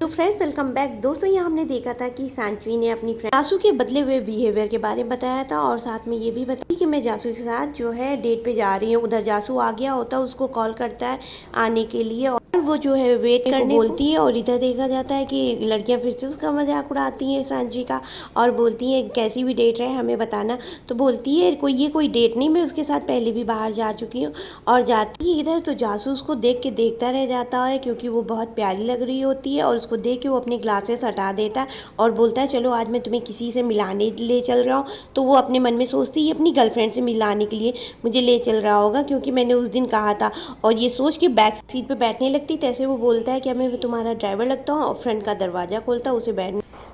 तो friends welcome back. दोस्तों यहाँ हमने देखा था कि सांचवी ने अपनी फ्रेंड जासू के बदले हुए बिहेवियर के बारे में बताया था और साथ में ये भी बताया कि मैं जासू के साथ जो है डेट पे जा रही हूँ। उधर जासू आ गया होता है, उसको कॉल करता है आने के लिए और वो जो है वेट करने बोलती है। और इधर देखा जाता है कि लड़कियां फिर से उसका मजाक उड़ाती हैं सांची का और बोलती हैं कैसी भी डेट रहे हमें बताना। तो बोलती है कोई डेट नहीं, मैं उसके साथ पहले भी बाहर जा चुकी हूँ। और जाती है इधर तो जासू उसको देख के देखता रह जाता है क्योंकि वो बहुत प्यारी लग रही होती है और उसको देख के वो अपने ग्लासेस हटा देता है और बोलता है चलो आज मैं तुम्हें किसी से मिलाने ले चल रहा हूँ। तो वो अपने मन में सोचती है अपनी गर्लफ्रेंड से मिलाने के लिए मुझे ले चल रहा होगा क्योंकि मैंने उस दिन कहा था। और ये सोच के बैक सीट पे बैठने लगती, तैसे वो बोलता है कि मैं तुम्हारा ड्राइवर लगता हूँ और फ्रंट का दरवाज़ा खोलता उसे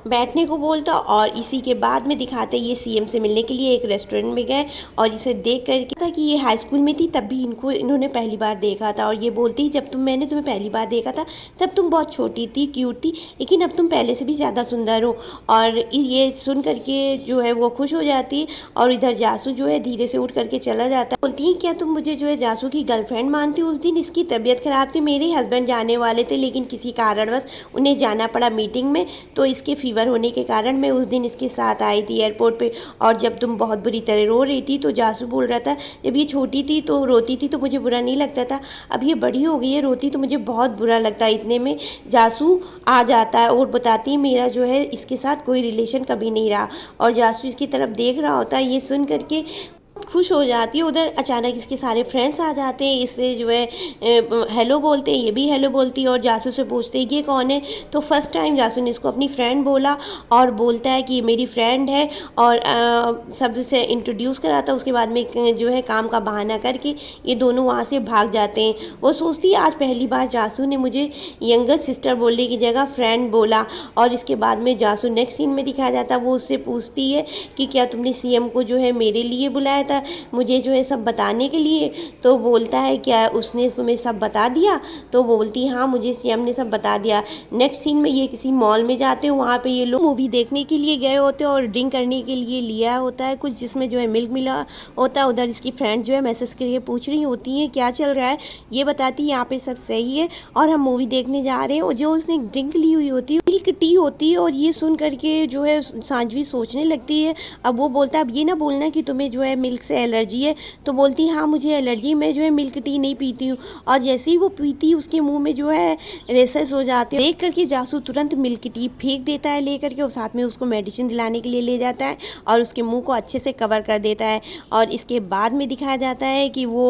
बैठने को बोलता। और इसी के बाद में दिखाते ये सीएम से मिलने के लिए एक रेस्टोरेंट में गए और इसे देख करके था कि ये हाई स्कूल में थी तब भी इन्होंने पहली बार देखा था। और ये बोलती जब मैंने तुम्हें पहली बार देखा था तब तुम बहुत छोटी थी, क्यूट थी, लेकिन अब तुम पहले से भी ज़्यादा सुंदर हो। और ये सुन करके जो है वो खुश हो जाती है और इधर जासू जो है धीरे से उठ करके चला जाता है। बोलती है क्या तुम मुझे जो है जासू की गर्लफ्रेंड मानती हो? उस दिन इसकी तबीयत खराब थी, मेरे हस्बैंड जाने वाले थे लेकिन किसी कारणवश उन्हें जाना पड़ा मीटिंग में, तो इसके फीवर होने के कारण मैं उस दिन इसके साथ आई थी एयरपोर्ट पे। और जब तुम बहुत बुरी तरह रो रही थी तो जासू बोल रहा था जब ये छोटी थी तो रोती थी तो मुझे बुरा नहीं लगता था, अब ये बड़ी हो गई है रोती तो मुझे बहुत बुरा लगता है। इतने में जासू आ जाता है और बताती है मेरा जो है इसके साथ कोई रिलेशन कभी नहीं रहा। और जासू इसकी तरफ देख रहा होता है, ये सुन करके खुश हो जाती है। उधर अचानक इसके सारे फ्रेंड्स आ जाते हैं, इससे जो है हेलो बोलते हैं, ये भी हेलो बोलती है और जासू से पूछते हैं ये कौन है। तो फर्स्ट टाइम जासू ने इसको अपनी फ्रेंड बोला और बोलता है कि ये मेरी फ्रेंड है और सबसे इंट्रोड्यूस कराता। उसके बाद में जो है काम का बहाना करके ये दोनों वहाँ से भाग जाते हैं। वो सोचती है आज पहली बार जासू ने मुझे यंगर सिस्टर बोलने की जगह फ्रेंड बोला। और इसके बाद में जासू नेक्स्ट सीन में दिखाया जाता है, वो उससे पूछती है कि क्या तुमने सीएम को जो है मेरे लिए बुलाया था, मुझे जो है सब बताने के लिए? तो बोलता है क्या उसने तुम्हें सब बता दिया? तो बोलती हाँ मुझे सीएम ने सब बता दिया। नेक्स्ट सीन में ये किसी मॉल में जाते हैं, वहाँ पे ये लोग मूवी देखने के लिए गए होते हैं और ड्रिंक करने के लिए लिया होता है कुछ जिसमें जो है मिल्क मिला होता है। उधर इसकी फ्रेंड जो है मैसेज करके पूछ रही होती है क्या चल रहा है, ये बताती है यहाँ पे सब सही है और हम मूवी देखने जा रहे हैं। और जो उसने ड्रिंक ली हुई होती है मिल्क टी होती है। और ये सुन करके जो है सांझवी सोचने लगती है। अब वो बोलता है अब ये ना बोलना कि तुम्हें जो है मिल्क से एलर्जी है। तो बोलती हाँ मुझे एलर्जी, मैं जो है मिल्क टी नहीं पीती हूँ। और जैसे ही वो पीती उसके मुंह में जो है रेसेस हो जाते हैं। देख करके जासू तुरंत मिल्क टी फेंक देता है लेकर के और साथ में उसको मेडिसिन दिलाने के लिए ले जाता है और उसके मुंह को अच्छे से कवर कर देता है। और इसके बाद में दिखाया जाता है कि वो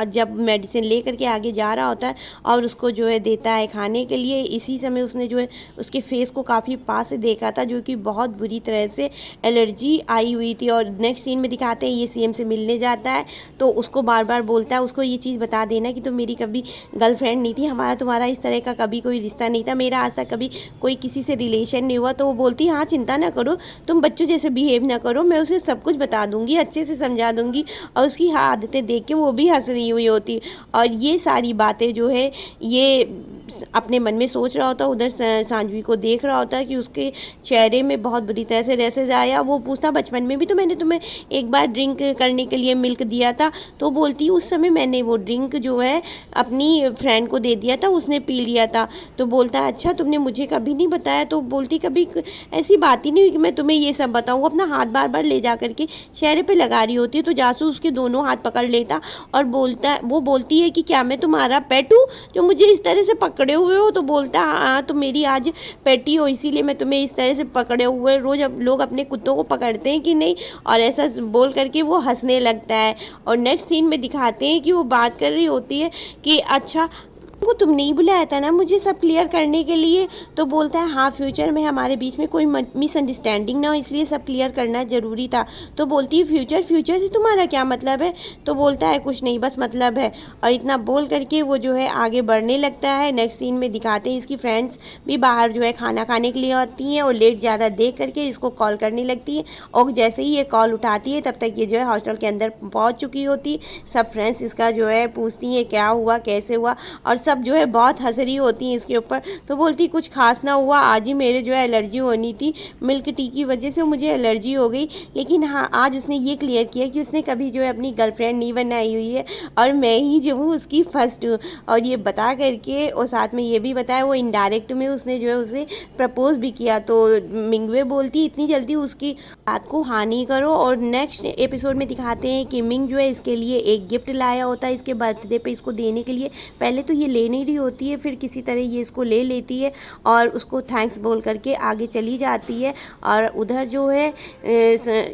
जब मेडिसिन ले करके आगे जा रहा होता है और उसको जो है देता है खाने के लिए, इसी समय उसने जो है उसके फेस को काफ़ी पास से देखा था जो कि बहुत बुरी तरह से एलर्जी आई हुई थी। और नेक्स्ट सीन में दिखाते हैं ये सीएम से मिलने जाता है तो उसको बार बार बोलता है उसको ये चीज़ बता देना कि तुम मेरी कभी गर्लफ्रेंड नहीं थी, हमारा तुम्हारा इस तरह का कभी कोई रिश्ता नहीं था, मेरा आज तक कभी कोई किसी से रिलेशन नहीं हुआ। तो वो बोलती हाँ चिंता ना करो, तुम बच्चों जैसे बिहेव ना करो, मैं उसे सब कुछ बता दूंगी, अच्छे से समझा दूंगी। और उसकी हाँ आदतें देख के वो भी हंस रही हुई होती और ये सारी बातें जो है ये अपने मन में सोच रहा होता। उधर सांझवी को देख रहा होता है कि उसके चेहरे में बहुत बुरी तरह से रेसेस आया। वो पूछता बचपन में भी तो मैंने तुम्हें एक बार ड्रिंक करने के लिए मिल्क दिया था। तो बोलती उस समय मैंने वो ड्रिंक जो है अपनी फ्रेंड को दे दिया था, उसने पी लिया था। तो बोलता अच्छा तुमने मुझे कभी नहीं बताया? तो बोलती कभी ऐसी बात ही नहीं हुई कि मैं तुम्हें ये सब बताऊँ। अपना हाथ बार बार ले जा करके चेहरे पर लगा रही होती है तो जासू उसके दोनों हाथ पकड़ लेता और वो बोलती है कि क्या मैं तुम्हारा पेट हूँ जो मुझे इस तरह से पकड़े हुए हो? तो बोलता हाँ तुम मेरी आज पेटी हो इसीलिए मैं तुम्हें इस तरह से पकड़े हुए, रोज अब लोग अपने कुत्तों को पकड़ते हैं कि नहीं? और ऐसा बोल करके वो हंसने लगता है। और नेक्स्ट सीन में दिखाते हैं कि वो बात कर रही होती है कि अच्छा वो तुम नहीं बुलाया था ना मुझे सब क्लियर करने के लिए? तो बोलता है हाँ फ्यूचर में हमारे बीच में कोई मिसअंडरस्टैंडिंग ना हो इसलिए सब क्लियर करना ज़रूरी था। तो बोलती है फ्यूचर से तुम्हारा क्या मतलब है? तो बोलता है कुछ नहीं बस मतलब है। और इतना बोल करके वो जो है आगे बढ़ने लगता है। नेक्स्ट सीन में दिखाते हैं इसकी फ्रेंड्स भी बाहर जो है खाना खाने के लिए आती हैं और लेट ज़्यादा देख करके इसको कॉल करने लगती है। और जैसे ही ये कॉल उठाती है तब तक ये जो है हॉस्टल के अंदर पहुँच चुकी होती। सब फ्रेंड्स इसका जो है पूछती हैं क्या हुआ कैसे हुआ और सब जो है बहुत हंस रही होती हैं इसके ऊपर। तो बोलती कुछ खास ना हुआ, आज ही मेरे जो है एलर्जी होनी थी, मिल्क टी की वजह से मुझे एलर्जी हो गई। लेकिन हाँ, आज उसने ये क्लियर किया कि उसने कभी जो है अपनी गर्लफ्रेंड नहीं बनाई हुई है और मैं ही जो हूँ उसकी फर्स्ट हूँ। और ये बता करके और साथ में ये भी बताया वो इनडायरेक्ट में उसने जो है उसे प्रपोज भी किया। तो मिंगवे बोलती इतनी जल्दी उसकी बात को हाँ नहीं करो। और नेक्स्ट एपिसोड में दिखाते हैं कि मिंग जो है इसके लिए एक गिफ्ट लाया होता है इसके बर्थडे पे इसको देने के लिए। पहले तो ये ले नहीं रही होती है, फिर किसी तरह ये इसको ले लेती है और उसको थैंक्स बोल करके आगे चली जाती है। और उधर जो है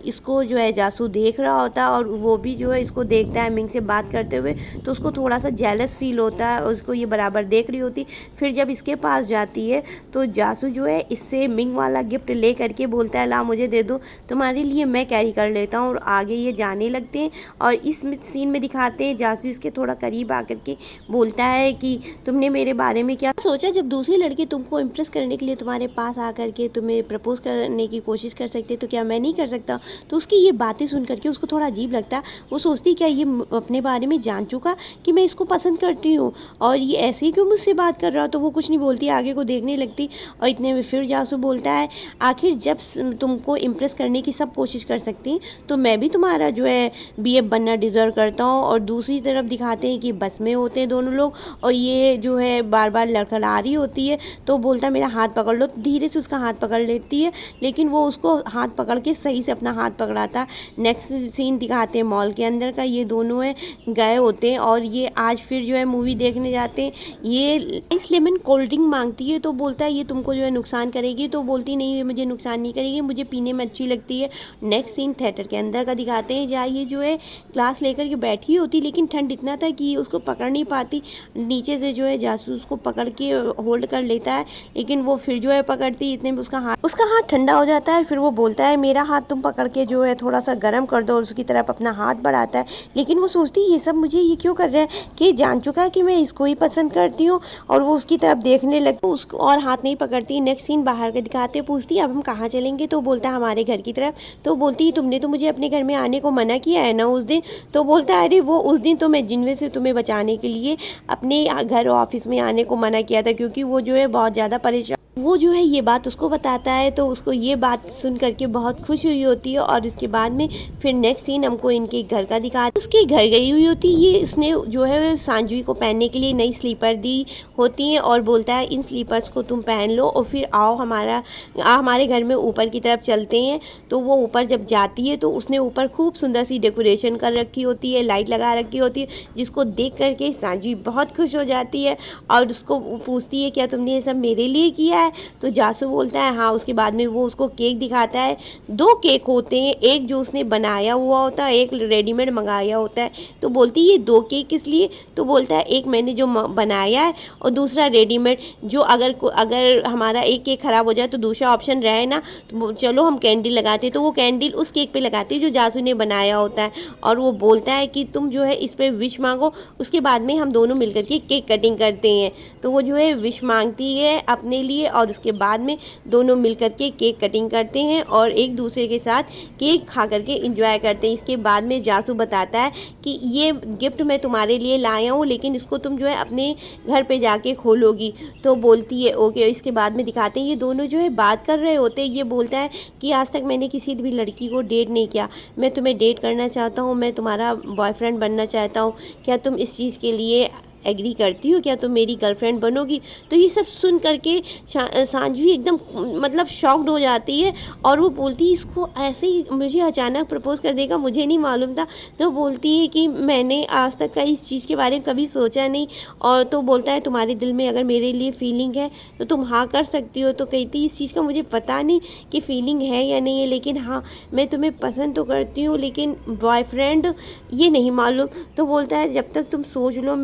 इसको जो है जासू देख रहा होता है और वो भी जो है इसको देखता है मिंग से बात करते हुए। तो उसको थोड़ा सा जेलस फील होता है और उसको ये बराबर देख रही होती। फिर जब इसके पास जाती है तो जासू जो है इससे मिंग वाला गिफ्ट ले करके बोलता है ला मुझे दे दो, तुम्हारे लिए मैं कैरी कर लेता हूँ। और आगे ये जाने लगते हैं और इस सीन में दिखाते हैं जासू इसके थोड़ा करीब आकर के बोलता है कि तुमने मेरे बारे में क्या सोचा, जब दूसरे लड़के तुमको इम्प्रेस करने के लिए तुम्हारे पास आकर के तुम्हें प्रपोज करने की कोशिश कर सकते तो क्या मैं नहीं कर सकता। तो उसकी ये बातें सुन करके उसको थोड़ा अजीब लगता है। वो सोचती क्या ये अपने बारे में जान चुका कि मैं इसको पसंद करती हूँ और ये ऐसे ही क्यों मुझसे बात कर रहा। तो वो कुछ नहीं बोलती, आगे को देखने लगती। और इतने में फिर जासू बोलता है आखिर जब तुमको इम्प्रेस करने की सब कोशिश कर सकती तो मैं भी तुम्हारा जो है बीएफ बनना डिज़र्व करता हूँ। और दूसरी तरफ दिखाते हैं कि बस में होते हैं दोनों लोग और ये जो है बार बार लड़खड़ा रही होती है। तो बोलता है मेरा हाथ पकड़ लो, तो धीरे से उसका हाथ पकड़ लेती है लेकिन वो उसको हाथ पकड़ के सही से अपना हाथ पकड़ाता। नेक्स्ट सीन दिखाते हैं मॉल के अंदर का, ये दोनों है गए होते हैं और ये आज फिर जो है मूवी देखने जाते हैं। ये इस लेमन कोल्ड ड्रिंक मांगती है तो बोलता है ये तुमको जो है नुकसान करेगी। तो बोलती नहीं ये मुझे नुकसान नहीं करेगी, मुझे पीने में अच्छी लगती है। नेक्स्ट सीन थिएटर के अंदर का दिखाते हैं जहाँ ये जो है ग्लास लेकर के बैठी होती लेकिन ठंड इतना था कि उसको पकड़ नहीं पाती। नीचे से जो है जासूस को पकड़ के होल्ड कर लेता है लेकिन वो फिर जो है पकड़ती, इतने में उसका हाथ ठंडा हो जाता है। फिर वो बोलता है मेरा हाथ तुम पकड़ के जो है थोड़ा सा गर्म कर दो और उसकी तरफ अपना हाथ बढ़ाता है। लेकिन वो सोचती ये सब मुझे ये क्यों कर रहा है कि जान चुका है कि मैं इसको ही पसंद करती हूँ। और वो उसकी तरफ देखने लगती, उसको और हाथ नहीं पकड़ती। नेक्स्ट सीन बाहर के दिखाते, पूछती अब हम कहाँ चलेंगे। तो बोलता है हमारे घर की तरफ। तो बोलती तुमने तो मुझे अपने घर में आने को मना किया है ना उस दिन। तो बोलता है अरे वो उस दिन तो मैं जिनमें से तुम्हें बचाने के लिए अपने घर ऑफिस में आने को मना किया था क्योंकि वो जो है बहुत ज़्यादा परेशान, वो जो है ये बात उसको बताता है। तो उसको ये बात सुन करके बहुत खुश हुई होती है। और उसके बाद में फिर नेक्स्ट सीन हमको इनके घर का दिखा, उसके घर गई हुई होती है। ये इसने जो है सांजुई को पहनने के लिए नई स्लीपर दी होती हैं और बोलता है इन स्लीपर्स को तुम पहन लो और फिर आओ हमारे घर में ऊपर की तरफ चलते हैं। तो वो ऊपर जब जाती है तो उसने ऊपर खूब सुंदर सी डेकोरेशन कर रखी होती है, लाइट लगा रखी होती है जिसको देख करके सांजुई बहुत खुश हो जाती है और उसको पूछती है क्या तुमने ये सब मेरे लिए किया है। तो जासू बोलता है हाँ। उसके बाद में वो उसको केक दिखाता है। 2 केक होते हैं, एक जो उसने बनाया हुआ होता है, एक रेडीमेड मंगाया होता है। तो बोलती ये 2 केक किस लिए। तो बोलता है एक मैंने जो बनाया है और दूसरा रेडीमेड, जो अगर हमारा एक केक ख़राब हो जाए तो दूसरा ऑप्शन रहे ना, तो चलो हम कैंडल लगाते। तो वो कैंडल उस केक पे लगाती है जो जासू ने बनाया होता है। और वो बोलता है कि तुम जो है इस पर विश मांगो, उसके बाद में हम दोनों मिलकर के केक कटिंग करते हैं। तो वो जो है विश मांगती है अपने लिए और उसके बाद में दोनों मिलकर के केक कटिंग करते हैं और एक दूसरे के साथ केक खा करके एंजॉय करते हैं। इसके बाद में जासू बताता है कि ये गिफ्ट मैं तुम्हारे लिए लाया हूँ लेकिन इसको तुम जो है अपने घर पे जाके खोलोगी। तो बोलती है ओके। इसके बाद में दिखाते हैं ये दोनों जो है बात कर रहे होते हैं। ये बोलता है कि आज तक मैंने किसी भी लड़की को डेट नहीं किया, मैं तुम्हें डेट करना चाहता हूँ, मैं तुम्हारा बॉयफ्रेंड बनना चाहता हूँ, क्या तुम इस चीज़ के लिए एग्री करती हो, क्या तुम मेरी गर्लफ्रेंड बनोगी। तो ये सब सुन करके सांजवी एकदम मतलब शॉक्ड हो जाती है और वो बोलती है इसको ऐसे ही मुझे अचानक प्रपोज कर देगा, मुझे नहीं मालूम था। तो बोलती है कि मैंने आज तक का इस चीज़ के बारे में कभी सोचा नहीं। और तो बोलता है तुम्हारे दिल में अगर मेरे लिए फीलिंग है तो तुम हाँ कर सकती हो। तो कहती इस चीज़ का मुझे पता नहीं कि फीलिंग है या नहीं है, लेकिन हाँ मैं तुम्हें पसंद तो करती हूँ लेकिन बॉयफ्रेंड ये नहीं मालूम। तो बोलता है जब तक तुम सोच लो,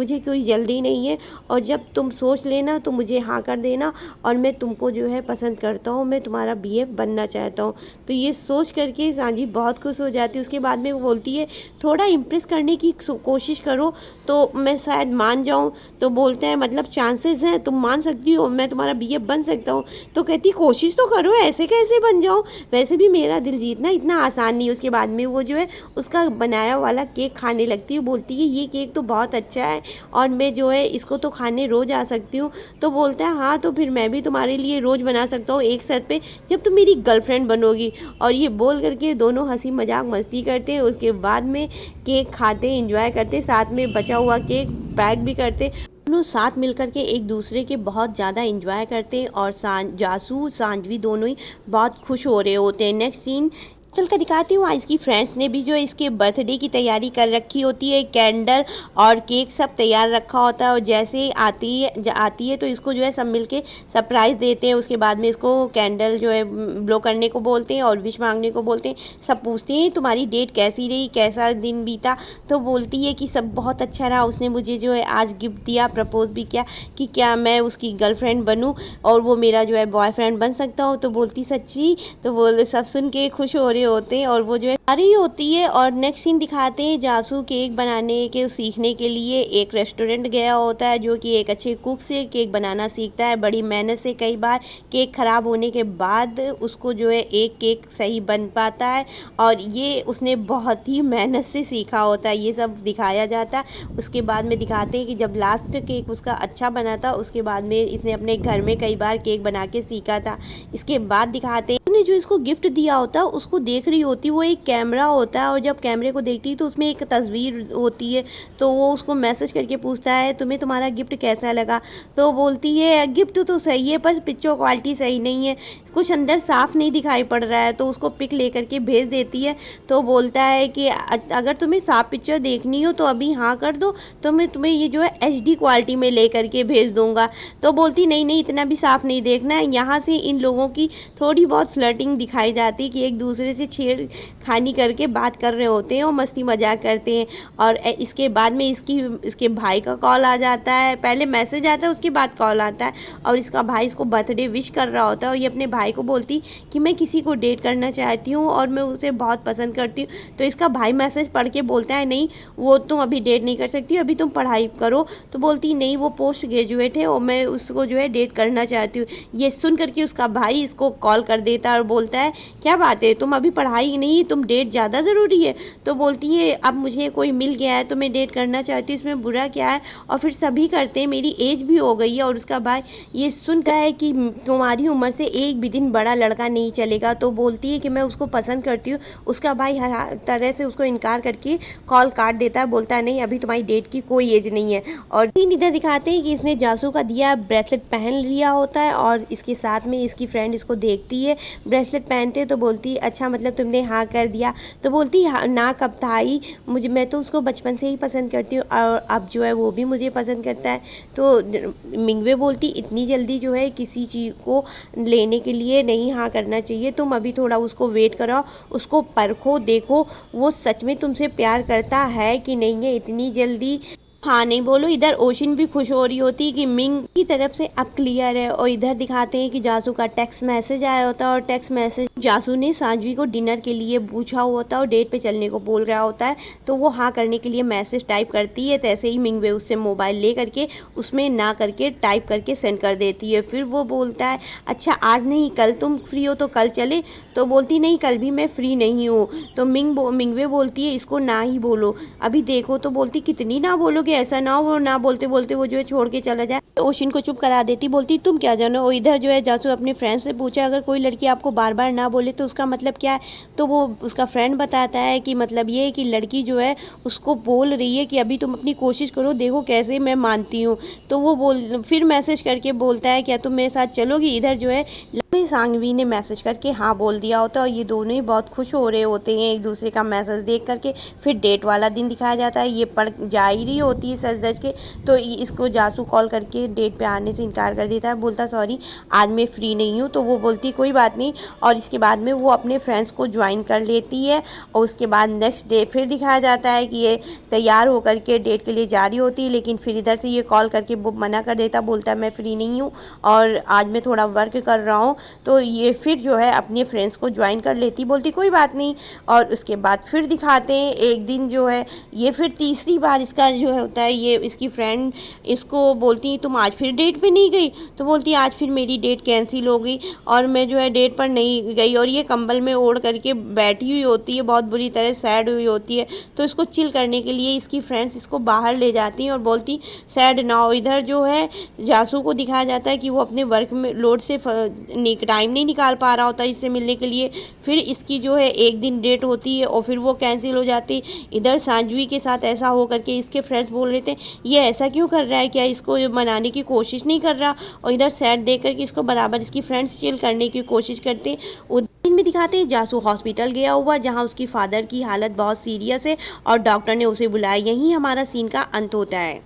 मुझे कोई जल्दी नहीं है और जब तुम सोच लेना तो मुझे हाँ कर देना और मैं तुमको जो है पसंद करता हूँ, मैं तुम्हारा बीएफ बनना चाहता हूँ। तो ये सोच करके सांजी बहुत खुश हो जाती है। उसके बाद में वो बोलती है थोड़ा इम्प्रेस करने की कोशिश करो तो मैं शायद मान जाऊँ। तो बोलते हैं मतलब चांसेस हैं, तुम मान सकती हो, मैं तुम्हारा बीएफ बन सकता हूँ। तो कहती कोशिश तो करो, ऐसे कैसे बन जाऊँ, वैसे भी मेरा दिल जीतना इतना आसान नहीं है। उसके बाद में वो जो है उसका बनाया वाला केक खाने लगती है। बोलती है ये केक तो बहुत अच्छा है और मैं जो है इसको तो खाने रोज़ आ सकती हूँ। तो बोलता है हाँ, तो फिर मैं भी तुम्हारे लिए रोज़ बना सकता हूँ एक शर्त पे, जब तुम मेरी गर्लफ्रेंड बनोगी। और ये बोल करके दोनों हंसी मजाक मस्ती करते हैं। उसके बाद में केक खाते इंजॉय करते, साथ में बचा हुआ केक पैक भी करते। दोनों साथ मिलकर के एक दूसरे के बहुत ज़्यादा इंजॉय करते हैं और जासू सांझवी दोनों ही बहुत खुश हो रहे होते हैं। नेक्स्ट सीन चल कर दिखाती हूँ। इसकी फ्रेंड्स ने भी जो इसके बर्थडे की तैयारी कर रखी होती है, कैंडल और केक सब तैयार रखा होता है। और जैसे ही आती है तो इसको जो है सब मिलके सरप्राइज़ देते हैं। उसके बाद में इसको कैंडल जो है ब्लो करने को बोलते हैं और विश मांगने को बोलते हैं। सब पूछते हैं तुम्हारी डेट कैसी रही, कैसा दिन बीता। तो बोलती है कि सब बहुत अच्छा रहा, उसने मुझे जो है आज गिफ्ट दिया, प्रपोज भी किया कि क्या मैं उसकी गर्लफ्रेंड बनूँ और वो मेरा जो है बॉयफ्रेंड बन सकता हो। तो बोलती सच्ची। तो बोल सब सुन के खुश हो रहे होते हैं और वो जो है आ रही होती है। और नेक्स्ट सीन दिखाते हैं जासू केक बनाने के सीखने के लिए एक रेस्टोरेंट गया होता है, जो कि एक अच्छे कुक से केक बनाना सीखता है बड़ी मेहनत से। कई बार केक ख़राब होने के बाद उसको जो है एक केक सही बन पाता है और ये उसने बहुत ही मेहनत से सीखा होता है। ये सब दिखाया जाता है। उसके बाद में दिखाते हैं कि जब लास्ट केक उसका अच्छा बना था, उसके बाद में इसने अपने घर में कई बार केक बना के सीखा था। इसके बाद दिखाते हैं उसने जो इसको गिफ्ट दिया होता है उसको देख रही होती, वो एक कैमरा होता है और जब कैमरे को देखती है तो उसमें एक तस्वीर होती है। तो वो उसको मैसेज करके पूछता है तुम्हें तुम्हारा गिफ्ट कैसा लगा। तो बोलती है गिफ्ट तो सही है पर पिक्चर क्वालिटी सही नहीं है, कुछ अंदर साफ नहीं दिखाई पड़ रहा है। तो उसको पिक लेकर के भेज देती है। तो बोलता है कि अगर तुम्हें साफ पिक्चर देखनी हो तो अभी हाँ कर दो, तो मैं तुम्हें ये जो है HD क्वालिटी में ले करके भेज दूंगा। तो बोलती नहीं नहीं, इतना भी साफ नहीं देखना है। यहाँ से इन लोगों की थोड़ी बहुत फ्लर्टिंग दिखाई जाती है कि एक दूसरे से छेड़खानी करके बात कर रहे होते हैं और मस्ती मजाक करते हैं। और इसके बाद में इसके भाई का कॉल आ जाता है। पहले मैसेज आता है, उसके बाद कॉल आता है और इसका भाई इसको बर्थडे विश कर रहा होता है। और ये अपने भाई को बोलती कि मैं किसी को डेट करना चाहती हूँ और मैं उसे बहुत पसंद करती हूँ। तो इसका भाई मैसेज पढ़ के बोलता है नहीं, वो तुम अभी डेट नहीं कर सकती, अभी तुम पढ़ाई करो। तो बोलती नहीं, वो पोस्ट ग्रेजुएट है और मैं उसको जो है डेट करना चाहती हूँ। ये सुन करके उसका भाई इसको कॉल कर देता है और बोलता है क्या बात है, तुम अभी पढ़ाई नहीं, तुम डेट ज़्यादा ज़रूरी है। तो बोलती है अब मुझे कोई मिल गया है तो मैं डेट करना चाहती हूँ, इसमें बुरा क्या है। और फिर सभी करते हैं, मेरी एज भी हो गई है। और उसका भाई ये सुनता है कि तुम्हारी उम्र से एक भी दिन बड़ा लड़का नहीं चलेगा। तो बोलती है कि मैं उसको पसंद करती हूँ। उसका भाई हर तरह से उसको इनकार करके कॉल काट देता है, बोलता है नहीं अभी तुम्हारी डेट की कोई एज नहीं है। और इधर दिखाते हैं कि इसने जासू का दिया ब्रेसलेट पहन लिया होता है और इसके साथ में इसकी फ्रेंड इसको देखती है ब्रेसलेट पहनते। तो बोलती अच्छा मतलब तुमने हाँ कर दिया। तो बोलती हाँ ना कब था आई, मैं तो उसको बचपन से ही पसंद करती हूँ और अब जो है वो भी मुझे पसंद करता है। तो मिंगवे बोलती इतनी जल्दी जो है किसी चीज़ को लेने के लिए नहीं हाँ करना चाहिए, तुम अभी थोड़ा उसको वेट कराओ, उसको परखो, देखो वो सच में तुमसे प्यार करता है कि नहीं है, इतनी जल्दी हाँ नहीं बोलो। इधर ओशिन भी खुश हो रही होती है कि मिंग की तरफ से अब क्लियर है। और इधर दिखाते हैं कि जासू का टेक्स्ट मैसेज आया होता है और टेक्स्ट मैसेज जासू ने सांझवी को डिनर के लिए पूछा हुआ होता है और डेट पे चलने को बोल रहा होता है। तो वो हाँ करने के लिए मैसेज टाइप करती है। तैसे ही मिंगवे उससे मोबाइल ले करके उसमें ना करके टाइप करके सेंड कर देती है। फिर वो बोलता है अच्छा आज नहीं कल तुम फ्री हो तो कल चले। तो बोलती नहीं कल भी मैं फ्री नहीं हूँ। तो मिंगवे बोलती है इसको ना ही बोलो अभी देखो। तो बोलती कितनी ना बोलोगे, ऐसा ना हो वो ना बोलते बोलते वो जो है छोड़ के चला जाए। ओशिन को चुप करा देती, बोलती तुम क्या जानो। और इधर जो है जासू अपने फ्रेंड से पूछा अगर कोई लड़की आपको बार बार ना बोले तो उसका मतलब क्या है। तो वो उसका फ्रेंड बताता है कि मतलब ये है कि लड़की जो है उसको बोल रही है कि अभी तुम अपनी कोशिश करो, देखो कैसे मैं मानती हूँ। तो वो फिर मैसेज करके बोलता है क्या तुम मेरे साथ चलोगी। इधर जो है सांघवी ने मैसेज करके हाँ बोल दिया होता है और ये दोनों ही बहुत खुश हो रहे होते हैं एक दूसरे का मैसेज देख करके। फिर डेट वाला दिन दिखाया जाता है, ये पढ़ जा ही रही होती है सज धज के। तो इसको जासू कॉल करके डेट पे आने से इनकार कर देता है, बोलता सॉरी आज मैं फ्री नहीं हूँ। तो वो बोलती कोई बात नहीं और इसके बाद में वो अपने फ्रेंड्स को ज्वाइन कर लेती है। और उसके बाद नेक्स्ट डे फिर दिखाया जाता है कि ये तैयार होकर के डेट के लिए जा रही होती है, लेकिन फिर इधर से ये कॉल करके वो मना कर देता, बोलता है मैं फ्री नहीं हूँ और आज मैं थोड़ा वर्क कर रहा हूँ। तो ये फिर जो है अपने फ्रेंड्स को ज्वाइन कर लेती, बोलती कोई बात नहीं। और उसके बाद फिर दिखाते हैं एक दिन जो है ये फिर तीसरी बार इसका जो है होता है, ये इसकी फ्रेंड इसको बोलती तुम आज फिर डेट पे नहीं गई। तो बोलती आज फिर मेरी डेट कैंसिल हो गई और मैं जो है डेट पर नहीं गई और ये कंबल में ओढ़ करके बैठी हुई होती है, बहुत बुरी तरह सैड हुई होती है। तो इसको चिल करने के लिए इसकी फ्रेंड्स इसको बाहर ले जाती हैं और बोलती सैड ना हो। इधर जो है जासू को दिखाया जाता है कि वो अपने वर्क में लोड से टाइम नहीं निकाल पा रहा होता इससे मिलने के लिए। फिर इसकी जो है एक दिन डेट होती है और फिर वो कैंसिल हो जाती। इधर सांजवी के साथ ऐसा हो करके इसके फ्रेंड्स बोल रहे थे ये ऐसा क्यों कर रहा है, क्या इसको मनाने की कोशिश नहीं कर रहा। और इधर सैड देख करके इसको बराबर इसकी फ्रेंड्स चिल करने की कोशिश करते। उस दिन में दिखाते हैं जासू हॉस्पिटल गया हुआ, जहाँ उसकी फादर की हालत बहुत सीरियस है और डॉक्टर ने उसे बुलाया। यहीं हमारा सीन का अंत होता है।